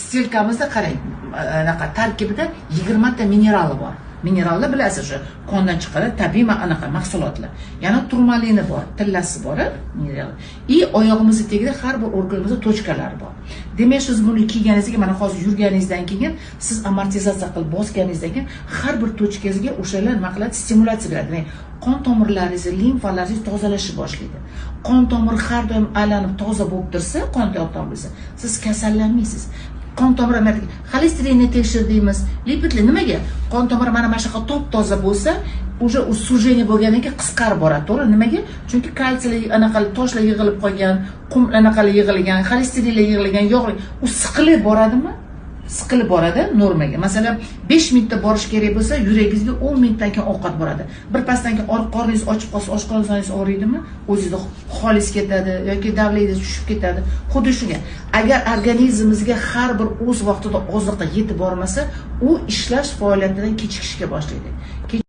stelkamizda qarang, anaqa tarkibida 20 ta minerali bor. Minerallar bilasiz, shu qondan chiqqan tabiiy anaqa mahsulotlar. Yana turmalini bor, tillasi bor, mineral. Oyog'imizning tagida har bir organimizda tochkalar bor. Demak, siz buni kiyganingizga, mana hozir yurganingizdan keyin, siz amortizatsiya qilib bosganingizdan keyin har bir tochkangizga o'shalar nima qiladi, stimulyatsiya beradi. Demak, qon tomirlaringiz, limfalaringiz tozalashni boshlaydi. Qon tomiri har doim aylanib toza bo'lib tursa, qon tomiringiz, siz kasallanmaysiz. Qon tomiri xolesterinni tekshirdingiz, lipidlar nimaga? Qon tomiri mana shunaqa top-toza bo'lsa, o'sha sujeniya bo'lgandan keyin qisqarib boradi, to'g'ri? Nimaga? Chunki kalsiy anaqa toshlar yig'ilib qolgan, qum anaqalar yig'ilgan, xolesterinlar yig'ilgan, yog'li, u siqilib boradimi? Siqilib boradi normaga. Masalan, 5 minutda borish kerak bo'lsa, yuragingizga 10 minutdan keyin ovqat boradi. Bir pasdan keyin qorningiz ochib qolsa, oshqozoningiz og'riydimi? O'zingizda xolis ketadi yoki davlangiz tushib ketadi. Xuddi shunga. Agar organizmimizga har bir o'z vaqtida oziqa yetib bormasa, u ishlash faoliyatidan kechikishga boshlaydi.